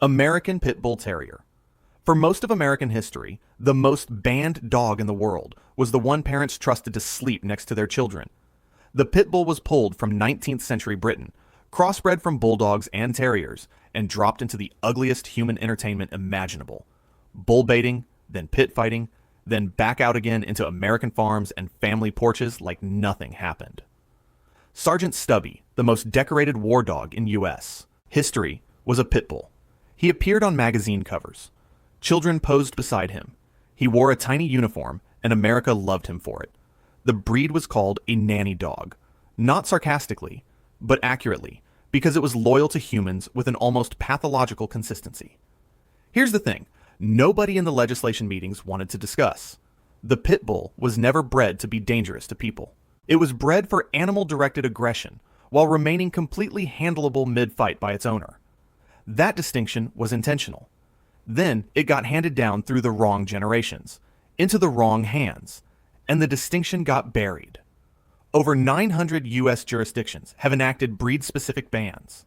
American Pit Bull Terrier. For most of American history, the most banned dog in the world was the one parents trusted to sleep next to their children. The Pit Bull was pulled from 19th century Britain, crossbred from bulldogs and terriers, and dropped into the ugliest human entertainment imaginable. Bull baiting, then pit fighting, then back out again into American farms and family porches like nothing happened. Sergeant Stubby, the most decorated war dog in U.S. history, was a pit bull. He appeared on magazine covers. Children posed beside him. He wore a tiny uniform, and America loved him for it. The breed was called a nanny dog, not sarcastically, but accurately, because it was loyal to humans with an almost pathological consistency. Here's the thing, nobody in the legislation meetings wanted to discuss. The pit bull was never bred to be dangerous to people. It was bred for animal-directed aggression, while remaining completely handleable mid-fight by its owner. That distinction was intentional. Then it got handed down through the wrong generations, into the wrong hands, and the distinction got buried. Over 900 U.S. jurisdictions have enacted breed-specific bans.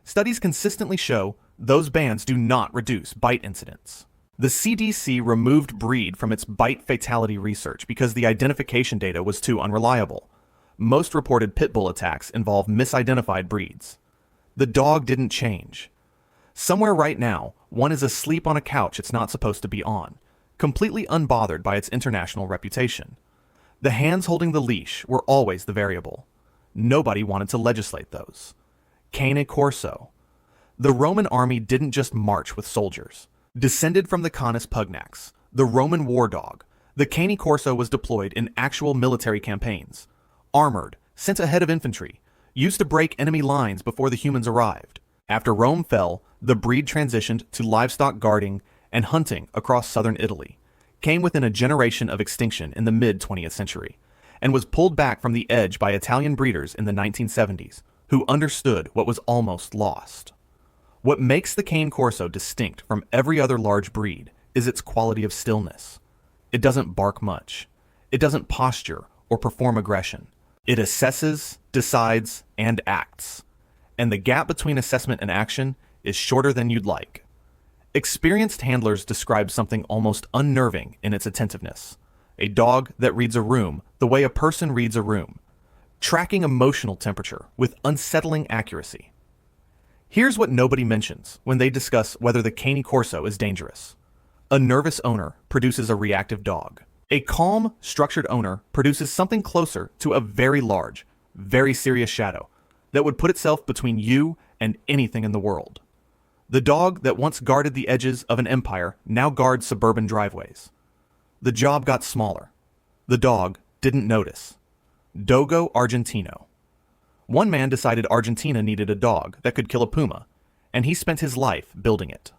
Studies consistently show those bans do not reduce bite incidents. The CDC removed breed from its bite fatality research because the identification data was too unreliable. Most reported pit bull attacks involve misidentified breeds. The dog didn't change. Somewhere right now, one is asleep on a couch it's not supposed to be on, completely unbothered by its international reputation. The hands holding the leash were always the variable. Nobody wanted to legislate those. Cane Corso. The Roman army didn't just march with soldiers. Descended from the Canis pugnax, the Roman war dog, the Cane Corso was deployed in actual military campaigns. Armored, sent ahead of infantry, used to break enemy lines before the humans arrived. After Rome fell, the breed transitioned to livestock guarding and hunting across southern Italy, came within a generation of extinction in the mid-20th century, and was pulled back from the edge by Italian breeders in the 1970s, who understood what was almost lost. What makes the Cane Corso distinct from every other large breed is its quality of stillness. It doesn't bark much. It doesn't posture or perform aggression. It assesses, decides, and acts. And the gap between assessment and action is shorter than you'd like. Experienced handlers describe something almost unnerving in its attentiveness. A dog that reads a room the way a person reads a room, tracking emotional temperature with unsettling accuracy. Here's what nobody mentions when they discuss whether the Cane Corso is dangerous. A nervous owner produces a reactive dog. A calm, structured owner produces something closer to a very large, very serious shadow that would put itself between you and anything in the world. The dog that once guarded the edges of an empire now guards suburban driveways. The job got smaller. The dog didn't notice. Dogo Argentino. One man decided Argentina needed a dog that could kill a puma, and he spent his life building it.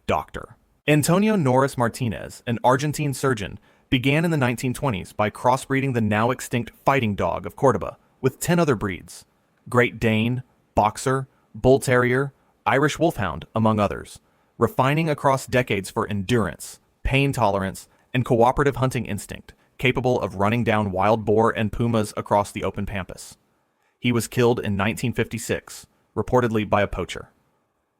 Doctor. Antonio Norris Martinez, an Argentine surgeon, began in the 1920s by crossbreeding the now extinct fighting dog of Cordoba with 10 other breeds. Great Dane, Boxer, Bull Terrier, Irish Wolfhound, among others, refining across decades for endurance, pain tolerance, and cooperative hunting instinct, capable of running down wild boar and pumas across the open pampas. He was killed in 1956, reportedly by a poacher.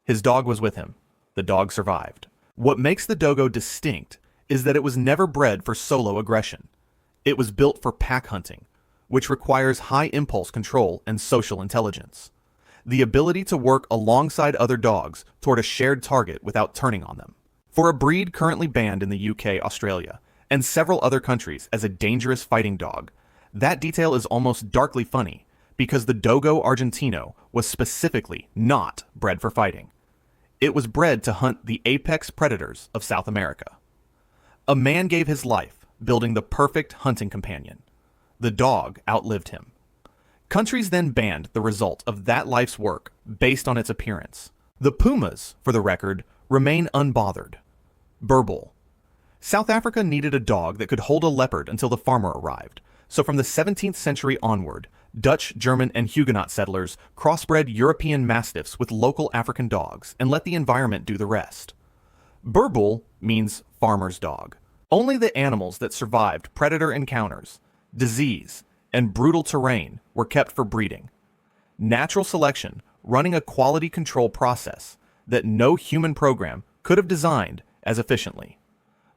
His dog was with him. The dog survived. What makes the Dogo distinct is that it was never bred for solo aggression. It was built for pack hunting, which requires high impulse control and social intelligence. The ability to work alongside other dogs toward a shared target without turning on them. For a breed currently banned in the UK, Australia, and several other countries as a dangerous fighting dog, that detail is almost darkly funny because the Dogo Argentino was specifically not bred for fighting. It was bred to hunt the apex predators of South America. A man gave his life building the perfect hunting companion. The dog outlived him. Countries then banned the result of that life's work based on its appearance. The pumas, for the record, remain unbothered. Burbull. South Africa needed a dog that could hold a leopard until the farmer arrived, so from the 17th century onward, Dutch, German, and Huguenot settlers crossbred European mastiffs with local African dogs and let the environment do the rest. Burbull means farmer's dog. Only the animals that survived predator encounters, disease, and brutal terrain were kept for breeding. Natural selection, running a quality control process, that no human program could have designed as efficiently.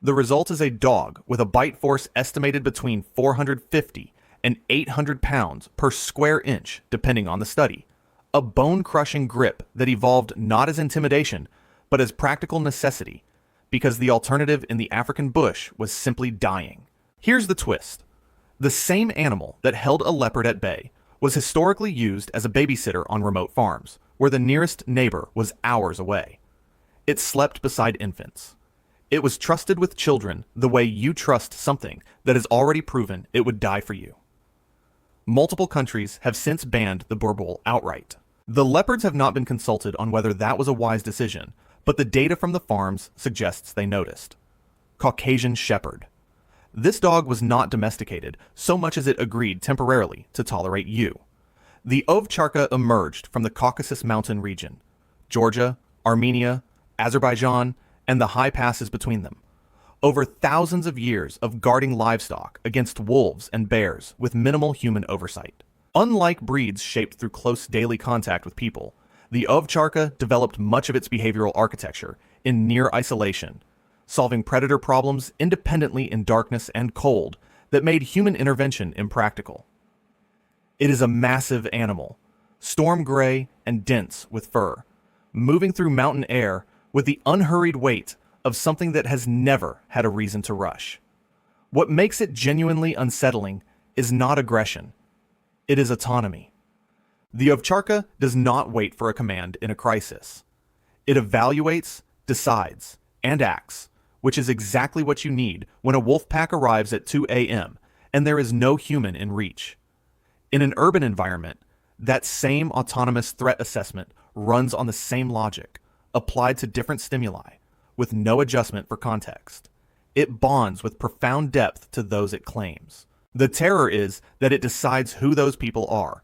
The result is a dog with a bite force estimated between 450 and 800 pounds per square inch, depending on the study. A bone-crushing grip that evolved not as intimidation, but as practical necessity, because the alternative in the African bush was simply dying. Here's the twist. The same animal that held a leopard at bay was historically used as a babysitter on remote farms, where the nearest neighbor was hours away. It slept beside infants. It was trusted with children the way you trust something that has already proven it would die for you. Multiple countries have since banned the Pitbull outright. The leopards have not been consulted on whether that was a wise decision, but the data from the farms suggests they noticed. Caucasian Shepherd. This dog was not domesticated so much as it agreed temporarily to tolerate you. The ovcharka emerged from the Caucasus Mountain region, Georgia, Armenia, Azerbaijan, and the high passes between them. Over thousands of years of guarding livestock against wolves and bears with minimal human oversight. Unlike breeds shaped through close daily contact with people, the ovcharka developed much of its behavioral architecture in near isolation, solving predator problems independently in darkness and cold that made human intervention impractical. It is a massive animal, storm gray and dense with fur, moving through mountain air with the unhurried weight of something that has never had a reason to rush. What makes it genuinely unsettling is not aggression. It is autonomy. The ovcharka does not wait for a command in a crisis. It evaluates, decides, and acts, which is exactly what you need when a wolf pack arrives at 2 a.m. and there is no human in reach. In an urban environment, that same autonomous threat assessment runs on the same logic, applied to different stimuli, with no adjustment for context. It bonds with profound depth to those it claims. The terror is that it decides who those people are,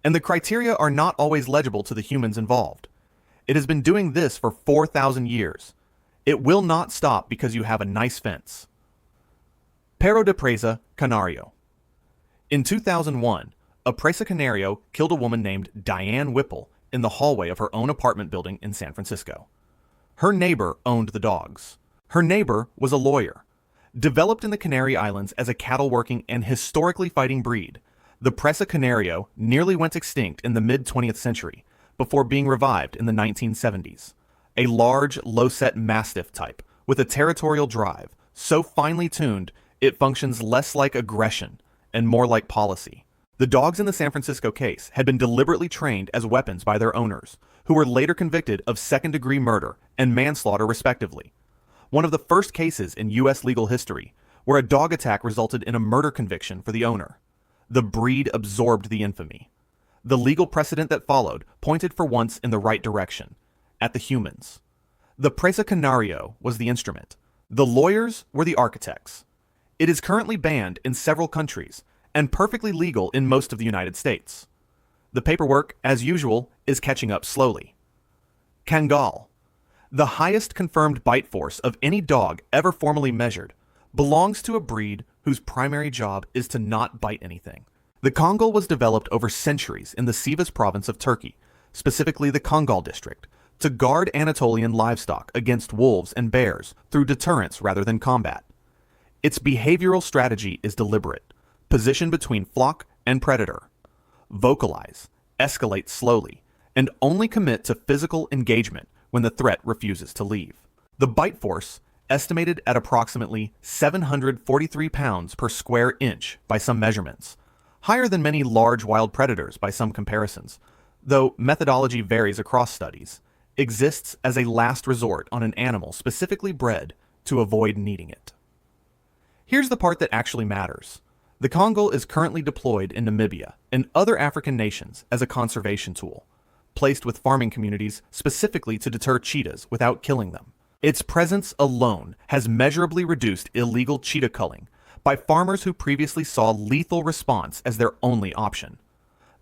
and the criteria are not always legible to the humans involved. It has been doing this for 4,000 years. It will not stop because you have a nice fence. Perro de Presa Canario. In 2001, a Presa Canario killed a woman named Diane Whipple in the hallway of her own apartment building in San Francisco. Her neighbor owned the dogs. Her neighbor was a lawyer. Developed in the Canary Islands as a cattle-working and historically fighting breed, the Presa Canario nearly went extinct in the mid-20th century before being revived in the 1970s. A large, low-set mastiff type with a territorial drive, so finely tuned it functions less like aggression and more like policy. The dogs in the San Francisco case had been deliberately trained as weapons by their owners, who were later convicted of second-degree murder and manslaughter respectively. One of the first cases in U.S. legal history where a dog attack resulted in a murder conviction for the owner. The breed absorbed the infamy. The legal precedent that followed pointed for once in the right direction, at the humans. The Presa Canario was the instrument. The lawyers were the architects. It is currently banned in several countries and perfectly legal in most of the United States. The paperwork, as usual, is catching up slowly. Kangal. The highest confirmed bite force of any dog ever formally measured belongs to a breed whose primary job is to not bite anything. The Kangal was developed over centuries in the Sivas province of Turkey, specifically the Kangal district, to guard Anatolian livestock against wolves and bears through deterrence rather than combat. Its behavioral strategy is deliberate, position between flock and predator. Vocalize, escalate slowly, and only commit to physical engagement when the threat refuses to leave. The bite force, estimated at approximately 743 pounds per square inch by some measurements, higher than many large wild predators by some comparisons, though methodology varies across studies, exists as a last resort on an animal specifically bred to avoid needing it. Here's the part that actually matters. The Kangal is currently deployed in Namibia and other African nations as a conservation tool, placed with farming communities specifically to deter cheetahs without killing them. Its presence alone has measurably reduced illegal cheetah culling by farmers who previously saw lethal response as their only option.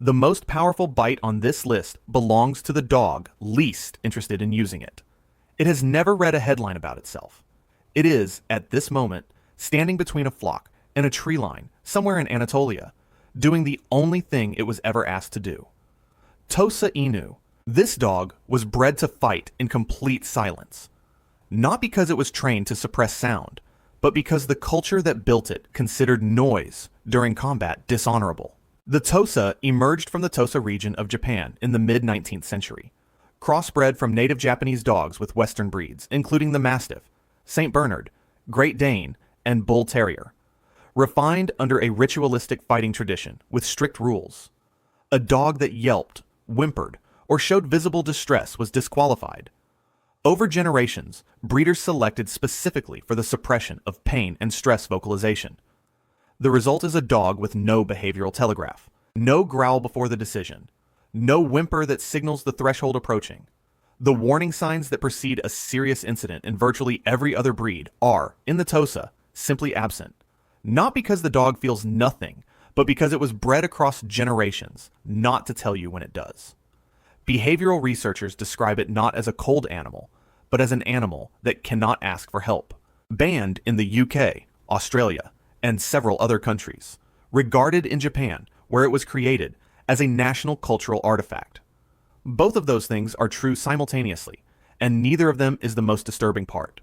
The most powerful bite on this list belongs to the dog least interested in using it. It has never read a headline about itself. It is, at this moment, standing between a flock and a tree line somewhere in Anatolia, doing the only thing it was ever asked to do. Tosa Inu. This dog was bred to fight in complete silence, not because it was trained to suppress sound, but because the culture that built it considered noise during combat dishonorable. The Tosa emerged from the Tosa region of Japan in the mid-19th century, crossbred from native Japanese dogs with Western breeds, including the Mastiff, St. Bernard, Great Dane, and Bull Terrier, refined under a ritualistic fighting tradition with strict rules. A dog that yelped, whimpered, or showed visible distress was disqualified. Over generations, breeders selected specifically for the suppression of pain and stress vocalization. The result is a dog with no behavioral telegraph, no growl before the decision, no whimper that signals the threshold approaching. The warning signs that precede a serious incident in virtually every other breed are, in the Tosa, simply absent. Not because the dog feels nothing, but because it was bred across generations, not to tell you when it does. Behavioral researchers describe it not as a cold animal, but as an animal that cannot ask for help. Banned in the UK, Australia, and several other countries. Regarded in Japan, where it was created, as a national cultural artifact. Both of those things are true simultaneously, and neither of them is the most disturbing part.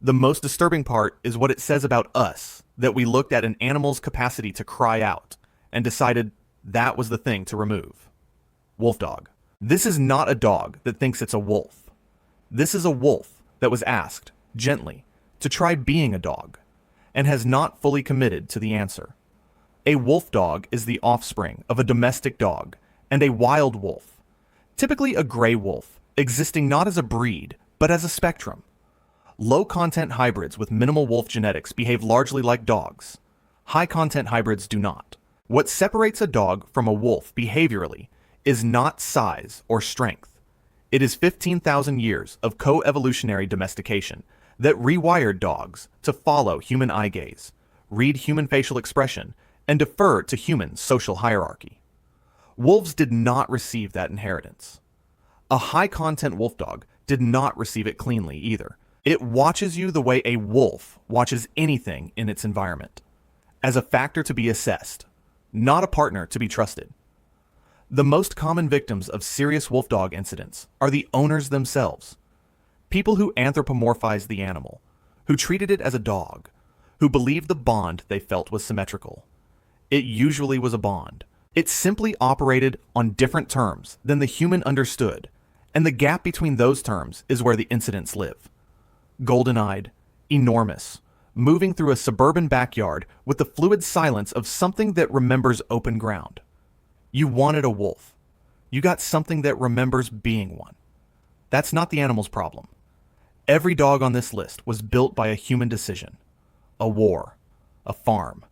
The most disturbing part is what it says about us, that we looked at an animal's capacity to cry out, and decided that was the thing to remove. Wolf dog. This is not a dog that thinks it's a wolf. This is a wolf that was asked, gently, to try being a dog, and has not fully committed to the answer. A wolf dog is the offspring of a domestic dog and a wild wolf, typically a gray wolf, existing not as a breed, but as a spectrum. Low-content hybrids with minimal wolf genetics behave largely like dogs. High-content hybrids do not. What separates a dog from a wolf behaviorally is not size or strength. It is 15,000 years of co-evolutionary domestication that rewired dogs to follow human eye gaze, read human facial expression, and defer to human social hierarchy. Wolves did not receive that inheritance. A high-content wolf dog did not receive it cleanly either. It watches you the way a wolf watches anything in its environment, as a factor to be assessed, not a partner to be trusted. The most common victims of serious wolf dog incidents are the owners themselves. People who anthropomorphize the animal, who treated it as a dog, who believed the bond they felt was symmetrical. It usually was a bond. It simply operated on different terms than the human understood, and the gap between those terms is where the incidents live. Golden-eyed, enormous, moving through a suburban backyard with the fluid silence of something that remembers open ground. You wanted a wolf. You got something that remembers being one. That's not the animal's problem. Every dog on this list was built by a human decision. A war, a farm,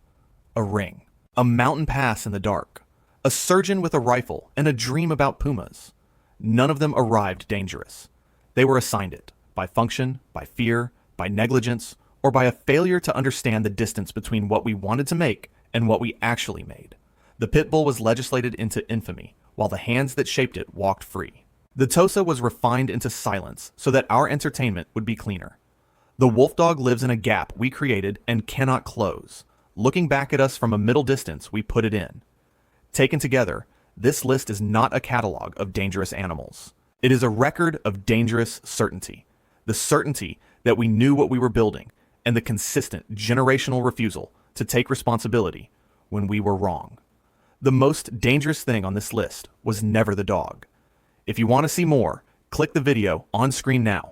a ring, a mountain pass in the dark, a surgeon with a rifle, and a dream about pumas. None of them arrived dangerous. They were assigned it, by function, by fear, by negligence, or by a failure to understand the distance between what we wanted to make and what we actually made. The Pitbull was legislated into infamy, while the hands that shaped it walked free. The Tosa was refined into silence so that our entertainment would be cleaner. The wolf dog lives in a gap we created and cannot close. Looking back at us from a middle distance, we put it in. Taken together, this list is not a catalog of dangerous animals. It is a record of dangerous certainty. The certainty that we knew what we were building, and the consistent generational refusal to take responsibility when we were wrong. The most dangerous thing on this list was never the dog. If you want to see more, click the video on screen now.